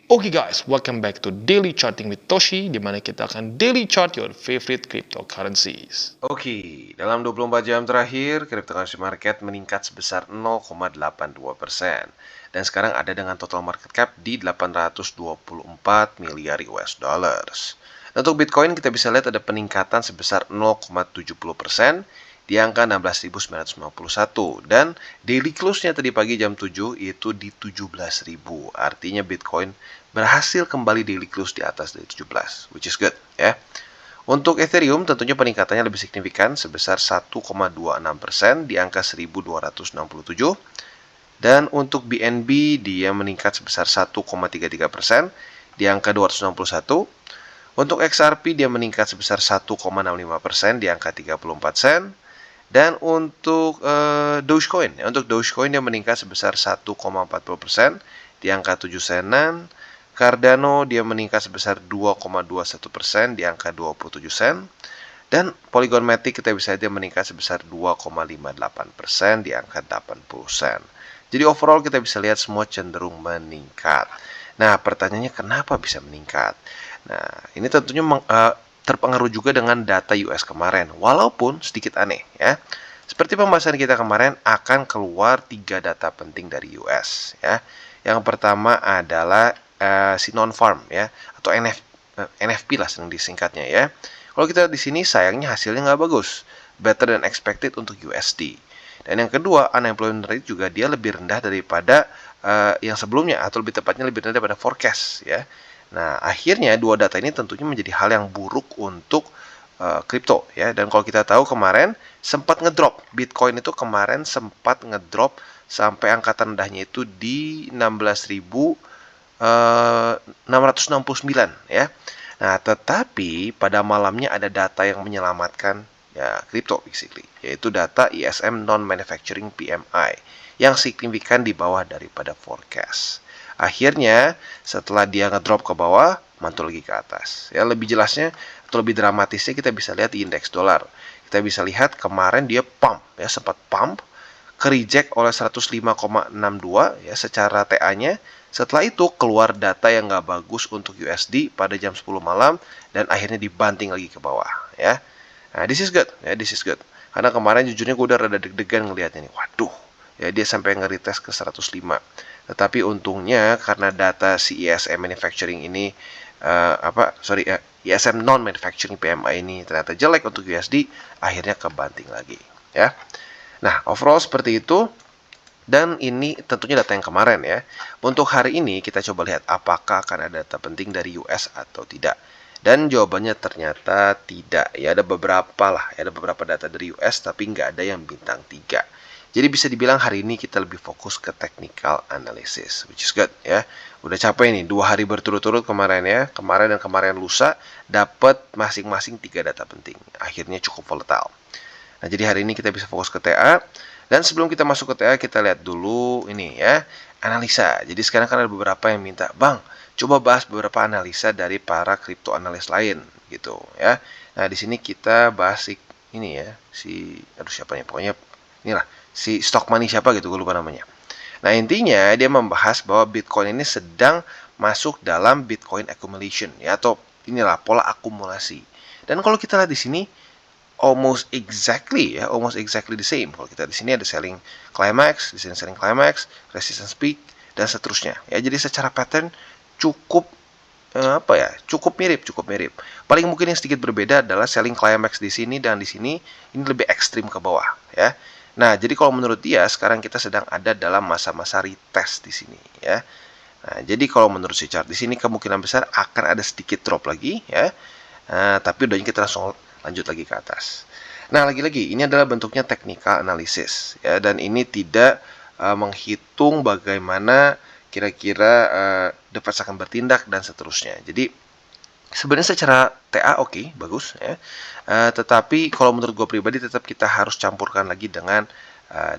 Oke guys, welcome back to Daily Charting with Toshi, di mana kita akan daily chart your favorite cryptocurrencies. Oke, dalam 24 jam terakhir, cryptocurrency market meningkat sebesar 0,82%. Dan sekarang ada dengan total market cap di 824 miliar US dollars. Untuk Bitcoin kita bisa lihat ada peningkatan sebesar 0,70% di angka 16.991 dan daily close-nya tadi pagi jam 7 itu di 17.000. Artinya Bitcoin berhasil kembali daily close di atas dari 17, which is good ya. Untuk Ethereum tentunya peningkatannya lebih signifikan sebesar 1,26% di angka 1267. Dan untuk BNB dia meningkat sebesar 1,33% di angka 261. Untuk XRP dia meningkat sebesar 1,65% di angka 34 sen. Dan untuk Dogecoin, untuk Dogecoin dia meningkat sebesar 1,40% di angka 7 senan. Cardano dia meningkat sebesar 2,21% di angka 27 sen. Dan Polygon Matic kita bisa lihat dia meningkat sebesar 2,58% di angka 80 sen. Jadi overall kita bisa lihat semua cenderung meningkat. Nah, pertanyaannya kenapa bisa meningkat? Nah, ini tentunya terpengaruh juga dengan data US kemarin, walaupun sedikit aneh ya. Seperti pembahasan kita kemarin akan keluar 3 data penting dari US ya. Yang pertama adalah si non-farm ya atau NFP lah yang disingkatnya ya. Kalau kita di sini sayangnya hasilnya nggak bagus, better than expected untuk USD. Dan yang kedua, unemployment rate juga dia lebih rendah daripada yang sebelumnya atau lebih tepatnya lebih rendah daripada forecast ya. Nah, akhirnya dua data ini tentunya menjadi hal yang buruk untuk kripto ya. Dan kalau kita tahu kemarin sempat ngedrop, Bitcoin itu kemarin sempat ngedrop sampai angka terendahnya itu di 16.669 ya. Nah, tetapi pada malamnya ada data yang menyelamatkan ya kripto basically, yaitu data ISM non-manufacturing PMI yang signifikan di bawah daripada forecast. Akhirnya setelah dia ngedrop ke bawah, mantul lagi ke atas. Ya, lebih jelasnya atau lebih dramatisnya kita bisa lihat di indeks dolar. Kita bisa lihat kemarin dia pump ya, sempat pump ke reject oleh 105,62 ya secara TA-nya. Setelah itu keluar data yang nggak bagus untuk USD pada jam 10 malam dan akhirnya dibanting lagi ke bawah ya. Nah, this is good ya, this is good. Karena kemarin jujurnya gue udah rada deg-degan ngelihatnya nih. Waduh, ya dia sampai nge-retest ke 105. Tetapi untungnya karena data si ISM manufacturing ini ISM non manufacturing PMI ini ternyata jelek untuk USD, akhirnya kebanting lagi ya. Nah, overall seperti itu. Dan ini tentunya data yang kemarin ya. Untuk hari ini kita coba lihat apakah akan ada data penting dari US atau tidak. Dan jawabannya ternyata tidak. Ya, ada beberapa lah. Ya, ada beberapa data dari US tapi nggak ada yang bintang 3. Jadi bisa dibilang hari ini kita lebih fokus ke technical analysis, which is good ya. Udah capek nih 2 hari berturut-turut kemarin ya. Kemarin dan kemarin lusa dapat masing-masing 3 data penting. Akhirnya cukup volatile. Nah, jadi hari ini kita bisa fokus ke TA. Dan sebelum kita masuk ke TA, kita lihat dulu ini ya, analisa. Jadi sekarang kan ada beberapa yang minta, "Bang, coba bahas beberapa analisa dari para crypto analis lain." Gitu ya. Nah, di sini kita bahas ini ya, aduh siapa nih? Pokoknya inilah, si Stock Money siapa gitu, gue lupa namanya. Nah, intinya dia membahas bahwa Bitcoin ini sedang masuk dalam Bitcoin accumulation ya, atau inilah pola akumulasi. Dan kalau kita lihat di sini almost exactly the same. Kalau kita di sini ada selling climax, di sini selling climax, resistance peak dan seterusnya. Ya, jadi secara pattern cukup cukup mirip. Paling mungkin yang sedikit berbeda adalah selling climax di sini dan di sini ini lebih ekstrim ke bawah ya. Nah, jadi kalau menurut dia sekarang kita sedang ada dalam masa-masa retest di sini ya. Nah, jadi kalau menurut si chart di sini kemungkinan besar akan ada sedikit drop lagi ya. Nah, tapi udah kita langsung lanjut lagi ke atas. Nah, lagi-lagi ini adalah bentuknya technical analysis ya, dan ini tidak menghitung bagaimana kira-kira The Fed akan bertindak dan seterusnya. Jadi sebenarnya secara TA oke, bagus ya. Tetapi kalau menurut gue pribadi tetap kita harus campurkan lagi dengan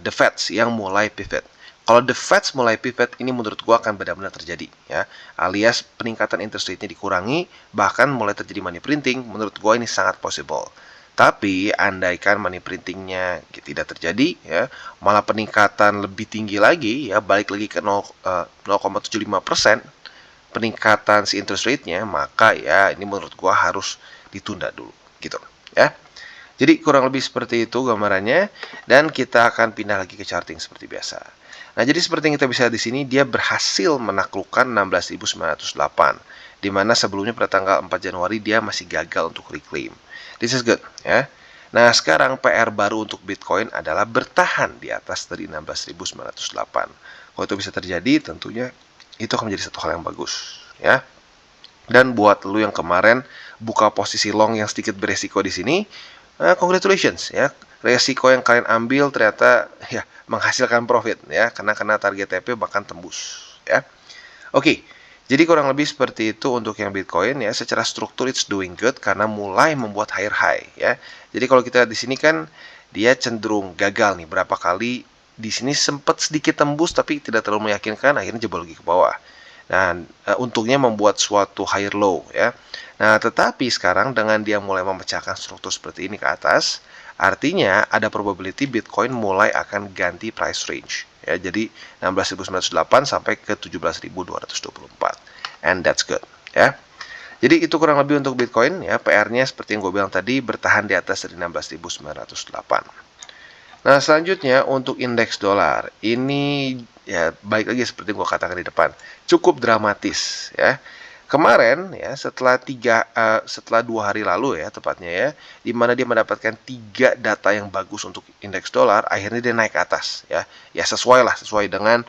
The Fed yang mulai pivot. Kalau The Fed mulai pivot, ini menurut gue akan benar-benar terjadi ya, alias peningkatan interest rate-nya dikurangi, bahkan mulai terjadi money printing. Menurut gue ini sangat possible. Tapi andaikan money printingnya tidak terjadi ya, malah peningkatan lebih tinggi lagi ya, balik lagi ke 0,75%, peningkatan si interest rate-nya, maka ya ini menurut gua harus ditunda dulu gitu ya. Jadi kurang lebih seperti itu gambarannya, dan kita akan pindah lagi ke charting seperti biasa. Nah, jadi seperti yang kita bisa lihat di sini, dia berhasil menaklukkan 16.908, di mana sebelumnya pada tanggal 4 Januari dia masih gagal untuk reclaim. This is good ya. Nah, sekarang PR baru untuk Bitcoin adalah bertahan di atas dari 16.908. Kalau itu bisa terjadi, tentunya itu akan menjadi satu hal yang bagus ya. Dan buat lu yang kemarin buka posisi long yang sedikit beresiko di sini, congratulations ya. Resiko yang kalian ambil ternyata ya menghasilkan profit ya, karena target TP bahkan tembus ya. Oke. Jadi kurang lebih seperti itu untuk yang Bitcoin ya. Secara struktur it's doing good karena mulai membuat higher high ya. Jadi kalau kita lihat di sini kan dia cenderung gagal nih berapa kali di sini, sempat sedikit tembus tapi tidak terlalu meyakinkan, akhirnya jebol lagi ke bawah. Nah, untungnya membuat suatu higher low ya. Nah, tetapi sekarang dengan dia mulai memecahkan struktur seperti ini ke atas, artinya ada probability Bitcoin mulai akan ganti price range ya. Jadi 16.908 sampai ke 17.224. And that's good ya. Jadi itu kurang lebih untuk Bitcoin ya. PR-nya seperti yang gue bilang tadi, bertahan di atas dari 16.908. Nah, selanjutnya untuk indeks dolar. Ini ya baik lagi seperti yang gue katakan di depan, cukup dramatis ya. Kemarin ya setelah 2 hari lalu ya tepatnya ya, di mana dia mendapatkan 3 data yang bagus untuk indeks dolar, akhirnya dia naik ke atas ya. Ya sesuai dengan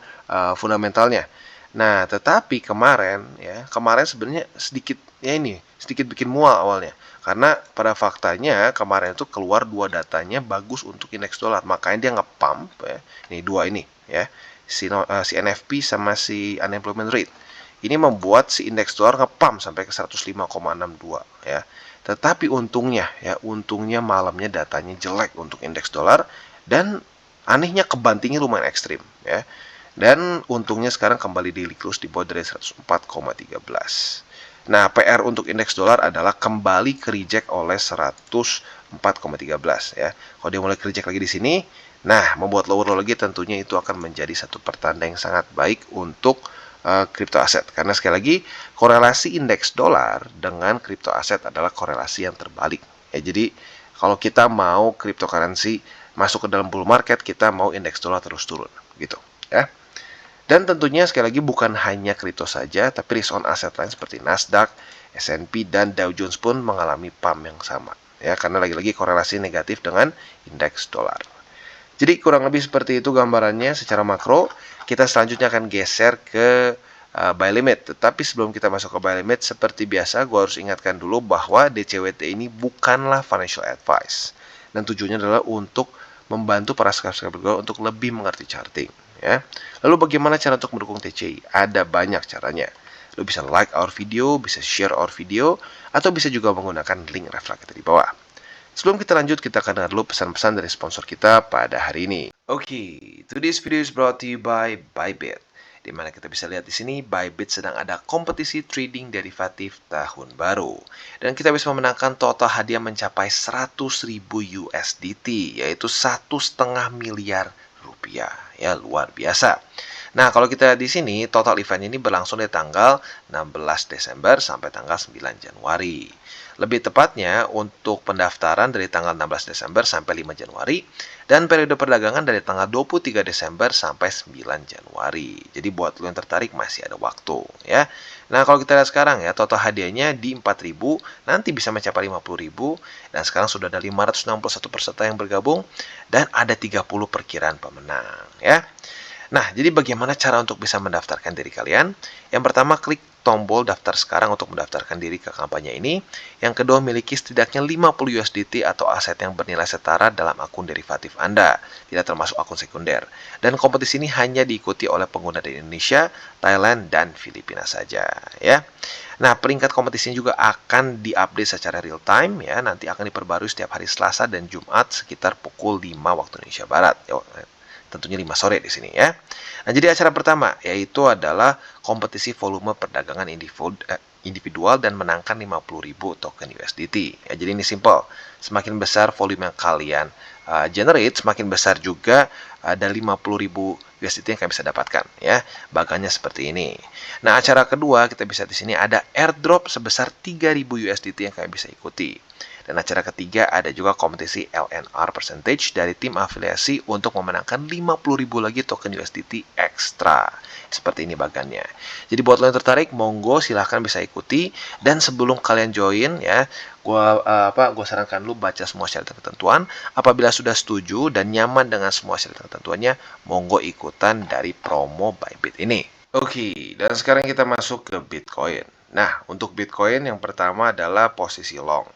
fundamentalnya. Nah, tetapi kemarin sebenarnya sedikit bikin mual awalnya. Karena pada faktanya kemarin itu keluar 2 datanya bagus untuk indeks dolar, makanya dia nge-pump ya. Ini 2 ini ya. Si NFP sama si unemployment rate. Ini membuat si indeks dolar nge-pump sampai ke 105,62 ya. Tetapi untungnya malamnya datanya jelek untuk indeks dolar, dan anehnya kebantingnya lumayan ekstrim ya. Dan untungnya sekarang kembali daily close di bawah dari 104,13. Nah, PR untuk indeks dolar adalah kembali ke reject oleh 104,13 ya. Kalau dia mulai ke reject lagi di sini, nah membuat lower low lagi, tentunya itu akan menjadi satu pertanda yang sangat baik untuk crypto aset. Karena sekali lagi, korelasi indeks dolar dengan crypto aset adalah korelasi yang terbalik. Ya, jadi kalau kita mau cryptocurrency masuk ke dalam bull market, kita mau indeks dolar terus turun gitu ya. Dan tentunya sekali lagi bukan hanya kripto saja, tapi risk on aset lain seperti Nasdaq, S&P, dan Dow Jones pun mengalami pump yang sama. Ya, karena lagi-lagi korelasi negatif dengan indeks dolar. Jadi kurang lebih seperti itu gambarannya secara makro. Kita selanjutnya akan geser ke buy limit. Tetapi sebelum kita masuk ke buy limit, seperti biasa gue harus ingatkan dulu bahwa DCWT ini bukanlah financial advice. Dan tujuannya adalah untuk membantu para subscriber untuk lebih mengerti charting. Ya. Lalu bagaimana cara untuk mendukung TCI? Ada banyak caranya. Lo bisa like our video, bisa share our video, atau bisa juga menggunakan link referral kita di bawah. Sebelum kita lanjut, kita akan dengar dulu pesan-pesan dari sponsor kita pada hari ini. Oke, today's video is brought to you by Bybit. Di mana kita bisa lihat di sini, Bybit sedang ada kompetisi trading derivatif tahun baru. Dan kita bisa memenangkan total hadiah mencapai 100.000 USDT, yaitu 1,5 miliar rupiah. Ya, luar biasa. Nah, kalau kita di sini, total event ini berlangsung dari tanggal 16 Desember sampai tanggal 9 Januari. Lebih tepatnya, untuk pendaftaran dari tanggal 16 Desember sampai 5 Januari, dan periode perdagangan dari tanggal 23 Desember sampai 9 Januari. Jadi buat lo yang tertarik masih ada waktu ya. Nah, kalau kita lihat sekarang ya, total hadiahnya di 4.000, nanti bisa mencapai 50.000, dan sekarang sudah ada 561 peserta yang bergabung, dan ada 30 perkiraan pemenang ya. Nah, jadi bagaimana cara untuk bisa mendaftarkan diri kalian? Yang pertama, klik tombol daftar sekarang untuk mendaftarkan diri ke kampanye ini. Yang kedua, miliki setidaknya 50 USDT atau aset yang bernilai setara dalam akun derivatif Anda, tidak termasuk akun sekunder. Dan kompetisi ini hanya diikuti oleh pengguna dari Indonesia, Thailand, dan Filipina saja ya. Nah, peringkat kompetisinya juga akan diupdate secara real time ya. Nanti akan diperbarui setiap hari Selasa dan Jumat sekitar pukul 5 waktu Indonesia Barat. tentunya 5 sore di sini ya. Nah, jadi acara pertama yaitu adalah kompetisi volume perdagangan individual dan menangkan 50.000 token USDT. Ya, jadi ini simple. Semakin besar volume yang kalian generate, semakin besar juga ada 50.000 USDT yang kalian bisa dapatkan ya. Bagannya seperti ini. Nah, acara kedua kita bisa di sini ada airdrop sebesar 3.000 USDT yang kalian bisa ikuti. Dan acara ketiga ada juga kompetisi LNR percentage dari tim afiliasi untuk memenangkan 50.000 lagi token USDT ekstra. Seperti ini bagannya. Jadi buat lo yang tertarik, monggo silahkan bisa ikuti. Dan sebelum kalian join ya, gua sarankan lu baca semua syarat dan ketentuan. Apabila sudah setuju dan nyaman dengan semua syarat dan ketentuannya, monggo ikutan dari promo Bybit ini. Oke, dan sekarang kita masuk ke Bitcoin. Nah, untuk Bitcoin yang pertama adalah posisi long.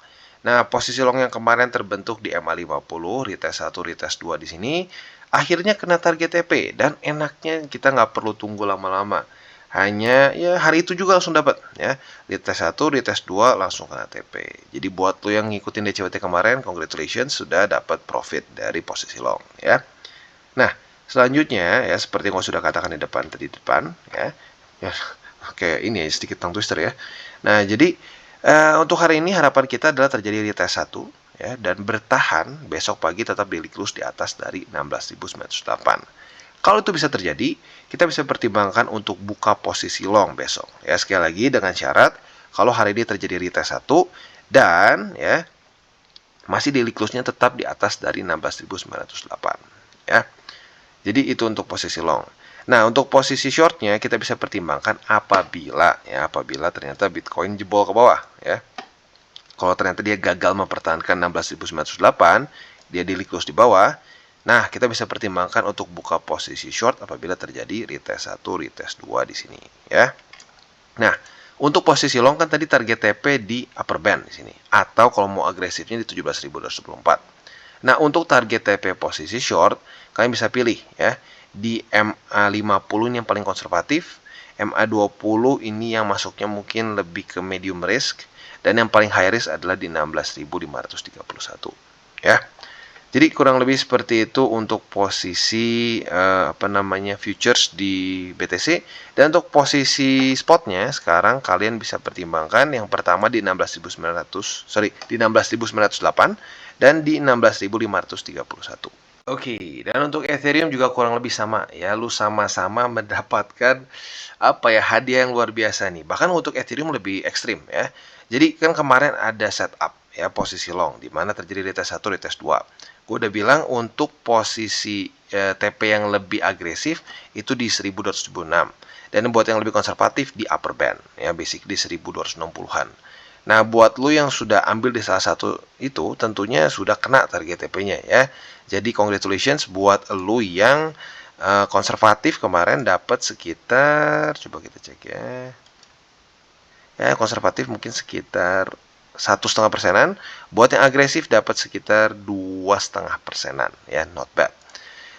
Nah, posisi long yang kemarin terbentuk di MA50, retest 1, retest 2 di sini, akhirnya kena target TP. Dan enaknya kita nggak perlu tunggu lama-lama. Hanya ya hari itu juga langsung dapat ya. Retest 1, retest 2 langsung kena TP. Jadi buat lo yang ngikutin DCWT kemarin, congratulations sudah dapat profit dari posisi long ya. Nah, selanjutnya ya seperti yang saya sudah katakan di depan ya. Ya, oke, ini ya sedikit tongue twister ya. Nah, jadi untuk hari ini harapan kita adalah terjadi retest 1 ya, dan bertahan besok pagi tetap daily close di atas dari 16.908. Kalau itu bisa terjadi, kita bisa pertimbangkan untuk buka posisi long besok. Ya, sekali lagi dengan syarat kalau hari ini terjadi retest 1 dan ya masih daily close-nya tetap di atas dari 16.908 ya. Jadi itu untuk posisi long. Nah, untuk posisi shortnya kita bisa pertimbangkan apabila ternyata Bitcoin jebol ke bawah ya. Kalau ternyata dia gagal mempertahankan 16.908, dia daily close di bawah. Nah, kita bisa pertimbangkan untuk buka posisi short apabila terjadi retest 1, retest 2 di sini ya. Nah, untuk posisi long kan tadi target TP di upper band di sini, atau kalau mau agresifnya di 17.224. Nah, untuk target TP posisi short, kalian bisa pilih ya. Di MA50 ini yang paling konservatif, MA20 ini yang masuknya mungkin lebih ke medium risk, dan yang paling high risk adalah di 16.531 ya. Jadi kurang lebih seperti itu untuk posisi futures di BTC. Dan untuk posisi spotnya sekarang kalian bisa pertimbangkan yang pertama di 16.908 dan di 16.531. Oke, dan untuk Ethereum juga kurang lebih sama ya, lu sama-sama mendapatkan hadiah yang luar biasa nih. Bahkan untuk Ethereum lebih ekstrim ya. Jadi kan kemarin ada setup ya posisi long di mana terjadi retest 1, retest 2. Gue udah bilang untuk posisi TP yang lebih agresif itu di 1276. Dan buat yang lebih konservatif di upper band ya, basic di 1260-an. Nah, buat lu yang sudah ambil di salah satu itu, tentunya sudah kena target TP-nya ya. Jadi, congratulations buat lu yang konservatif kemarin dapat sekitar, coba kita cek ya. Ya, konservatif mungkin sekitar 1,5%. Buat yang agresif dapat sekitar 2,5%. Ya, not bad.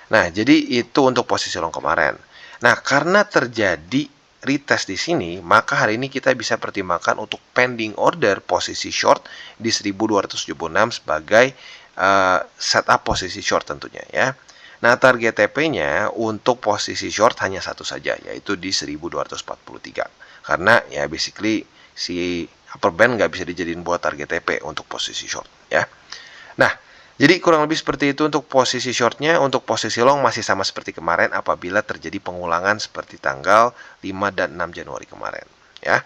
Nah, jadi itu untuk posisi long kemarin. Nah, karena terjadi retest di sini, maka hari ini kita bisa pertimbangkan untuk pending order posisi short di 1276 sebagai setup posisi short tentunya ya. Nah, target TP-nya untuk posisi short hanya satu saja, yaitu di 1243. Karena ya basically si upper band nggak bisa dijadiin buat target TP untuk posisi short ya. Nah, jadi kurang lebih seperti itu untuk posisi shortnya. Untuk posisi long masih sama seperti kemarin apabila terjadi pengulangan seperti tanggal 5 dan 6 Januari kemarin ya.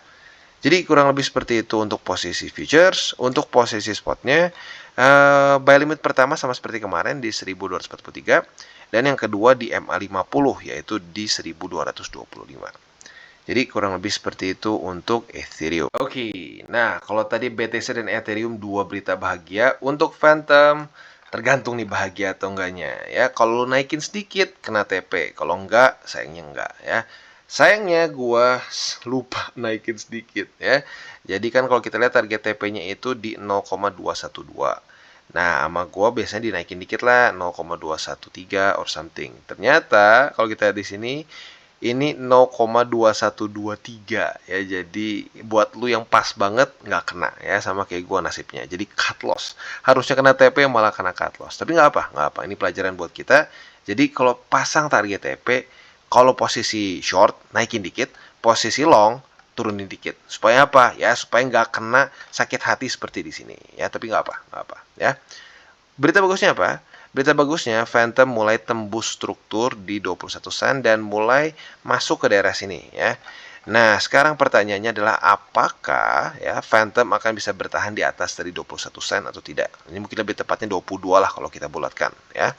Jadi kurang lebih seperti itu untuk posisi futures. Untuk posisi spotnya buy limit pertama sama seperti kemarin di 1243 dan yang kedua di MA50 yaitu di 1225. Jadi kurang lebih seperti itu untuk Ethereum. Oke, nah kalau tadi BTC dan Ethereum dua berita bahagia, untuk Phantom tergantung nih bahagia atau enggaknya ya. Kalau naikin sedikit kena TP, kalau enggak sayangnya enggak ya. Sayangnya gua lupa naikin sedikit ya. Jadi kan kalau kita lihat target TP-nya itu di 0,212. Nah, sama gua biasanya dinaikin dikit lah 0,213 or something. Ternyata kalau kita lihat di sini ini 0,2123 ya. Jadi buat lu yang pas banget nggak kena ya, sama kayak gua nasibnya. Jadi cut loss. Harusnya kena TP malah kena cut loss. Tapi nggak apa. Ini pelajaran buat kita. Jadi kalau pasang target TP, kalau posisi short naikin dikit, posisi long turunin dikit. Supaya apa? Ya supaya nggak kena sakit hati seperti di sini. Ya tapi nggak apa, ya. Berita bagusnya apa? Berita bagusnya Phantom mulai tembus struktur di 21 sen dan mulai masuk ke daerah sini, ya. Nah, sekarang pertanyaannya adalah apakah ya Phantom akan bisa bertahan di atas dari 21 sen atau tidak? Ini mungkin lebih tepatnya 22 lah kalau kita bulatkan, ya.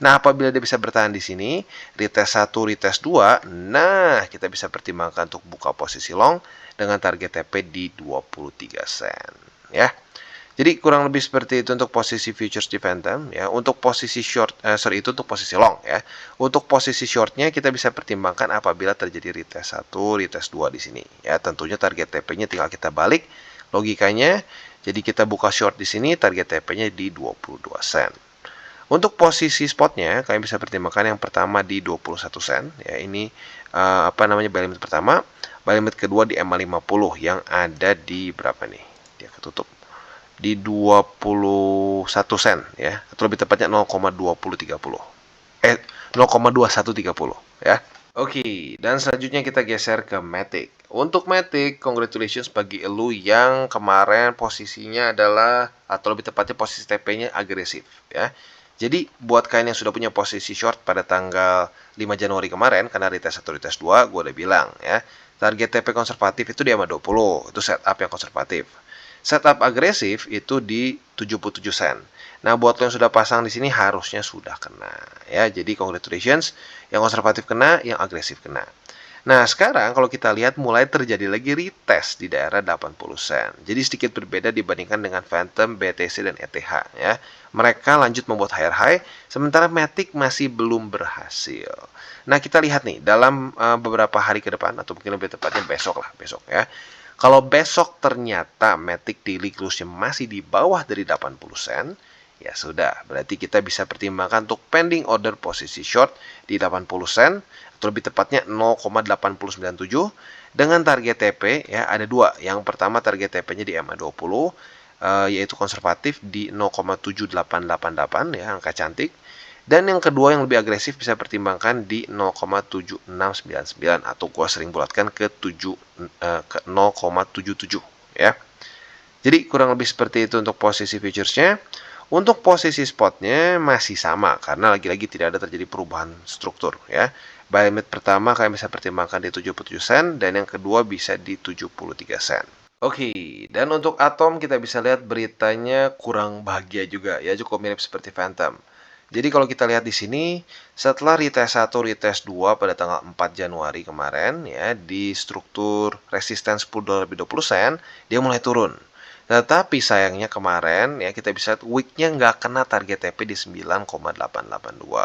Nah, apabila dia bisa bertahan di sini, retest 1, retest 2, nah kita bisa pertimbangkan untuk buka posisi long dengan target TP di 23 sen, ya. Jadi kurang lebih seperti itu untuk posisi futures di Phantom, ya. Untuk posisi short, itu untuk posisi long, ya. Untuk posisi shortnya kita bisa pertimbangkan apabila terjadi retest 1, retest 2 di sini, ya. Tentunya target TP-nya tinggal kita balik logikanya. Jadi kita buka short di sini, target TP-nya di 22 sen. Untuk posisi spotnya, kalian bisa pertimbangkan yang pertama di 21 sen, ya. Ini buy limit pertama, buy limit kedua di EMA50 yang ada di berapa nih? Dia ketutup di 21 sen, ya, atau lebih tepatnya 0,2030. 0,2130, ya. Oke, dan selanjutnya kita geser ke Matic. Untuk Matic, congratulations bagi elu yang kemarin posisinya adalah, atau lebih tepatnya posisi TP-nya agresif, ya. Jadi buat kalian yang sudah punya posisi short pada tanggal 5 Januari kemarin, karena retest 1, retest 2, gue udah bilang, ya, target TP konservatif itu di EMA 20, itu setup yang konservatif. Setup agresif itu di 77 sen. Nah, buat lo yang sudah pasang di sini harusnya sudah kena, ya. Jadi congratulations, yang konservatif kena, yang agresif kena. Nah, sekarang kalau kita lihat mulai terjadi lagi retest di daerah 80 sen. Jadi sedikit berbeda dibandingkan dengan Phantom, BTC, dan ETH, ya. Mereka lanjut membuat higher high, sementara Matic masih belum berhasil. Nah, kita lihat nih dalam beberapa hari ke depan, atau mungkin lebih tepatnya besok, ya. Kalau besok ternyata Matic daily close-nya masih di bawah dari 80 sen, ya sudah, berarti kita bisa pertimbangkan untuk pending order posisi short di 80 sen, atau lebih tepatnya 0,8097 dengan target TP, ya, ada dua. Yang pertama target TP-nya di EMA20, yaitu konservatif di 0,7888, ya, angka cantik. Dan yang kedua yang lebih agresif bisa pertimbangkan di 0,7699 atau gua sering bulatkan ke 0,77, ya. Jadi kurang lebih seperti itu untuk posisi futuresnya. Untuk posisi spotnya masih sama karena lagi-lagi tidak ada terjadi perubahan struktur, ya. Buy limit pertama kalian bisa pertimbangkan di 77 sen dan yang kedua bisa di 73 sen. Oke, dan untuk Atom kita bisa lihat beritanya kurang bahagia juga, ya, cukup mirip seperti Phantom. Jadi kalau kita lihat di sini, setelah retest 1, retest 2 pada tanggal 4 Januari kemarin, ya, di struktur resistance $10 lebih 20 sen, dia mulai turun. Tetapi sayangnya kemarin, ya, kita bisa lihat weeknya nggak kena target TP di 9,882.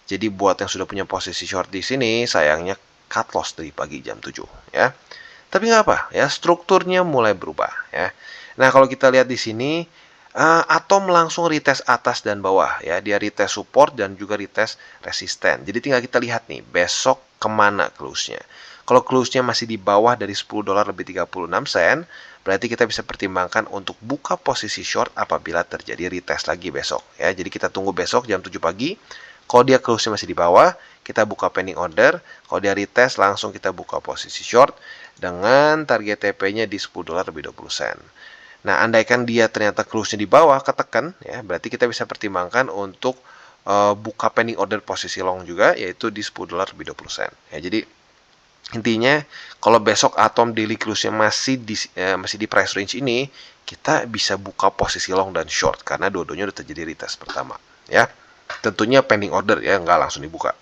Jadi buat yang sudah punya posisi short di sini, sayangnya cut loss dari pagi jam 7, ya. Tapi nggak apa, ya, strukturnya mulai berubah, ya. Nah, kalau kita lihat di sini, Atom langsung retest atas dan bawah, ya. Dia retest support dan juga retest resisten. Jadi tinggal kita lihat nih, besok kemana close-nya. Kalau close-nya masih di bawah dari $10 lebih 36 sen, berarti kita bisa pertimbangkan untuk buka posisi short apabila terjadi retest lagi besok, ya. Jadi kita tunggu besok jam 7 pagi. Kalau dia close-nya masih di bawah, kita buka pending order. Kalau dia retest, langsung kita buka posisi short dengan target TP-nya di $10 lebih 20 sen. Nah, andaikan dia ternyata close-nya di bawah, ketekan, ya, berarti kita bisa pertimbangkan untuk buka pending order posisi long juga, yaitu di $10 lebih 20 sen. Ya, jadi intinya, kalau besok Atom daily close-nya masih di price range ini, kita bisa buka posisi long dan short, karena dua-duanya udah terjadi retest pertama, ya. Tentunya pending order, ya, nggak langsung dibuka.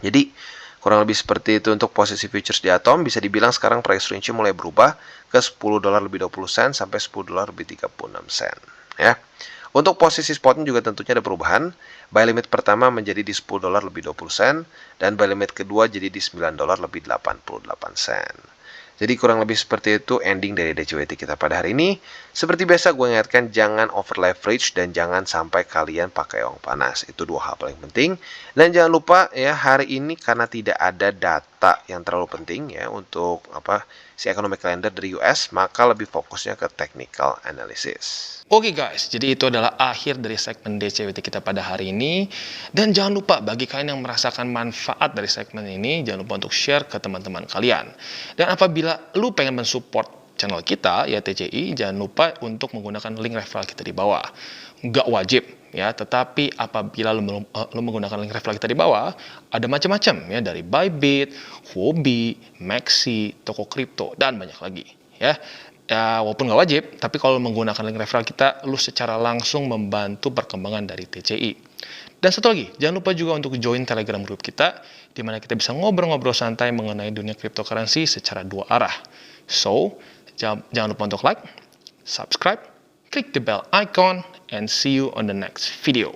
Jadi, kurang lebih seperti itu untuk posisi futures di Atom. Bisa dibilang sekarang price range-nya mulai berubah ke $10 lebih 20 sen sampai $10 lebih 36 sen, ya. Untuk posisi spotnya juga tentunya ada perubahan. Buy limit pertama menjadi di $10 lebih 20 sen dan buy limit kedua jadi di $9 lebih 88 sen. Jadi kurang lebih seperti itu ending dari DCWT kita pada hari ini. Seperti biasa gue ingatkan jangan over leverage dan jangan sampai kalian pakai uang panas. Itu dua hal paling penting. Dan jangan lupa, ya, hari ini karena tidak ada data data yang terlalu penting ya untuk si economic calendar dari US, maka lebih fokusnya ke technical analysis. Oke guys, jadi itu adalah akhir dari segmen DCWT kita pada hari ini. Dan jangan lupa bagi kalian yang merasakan manfaat dari segmen ini, jangan lupa untuk share ke teman-teman kalian. Dan apabila lu pengen mensupport channel kita, ya TCI, jangan lupa untuk menggunakan link referral kita di bawah. Nggak wajib, ya, tetapi apabila lu menggunakan link referral kita di bawah, ada macam-macam ya, dari Bybit, Huobi, Maxi, toko kripto, dan banyak lagi, ya. Ya, walaupun nggak wajib, tapi kalau menggunakan link referral kita, lu secara langsung membantu perkembangan dari TCI. Dan satu lagi, jangan lupa juga untuk join Telegram group kita, di mana kita bisa ngobrol-ngobrol santai mengenai dunia cryptocurrency secara dua arah. So, jangan lupa untuk like, subscribe, click the bell icon, and see you on the next video.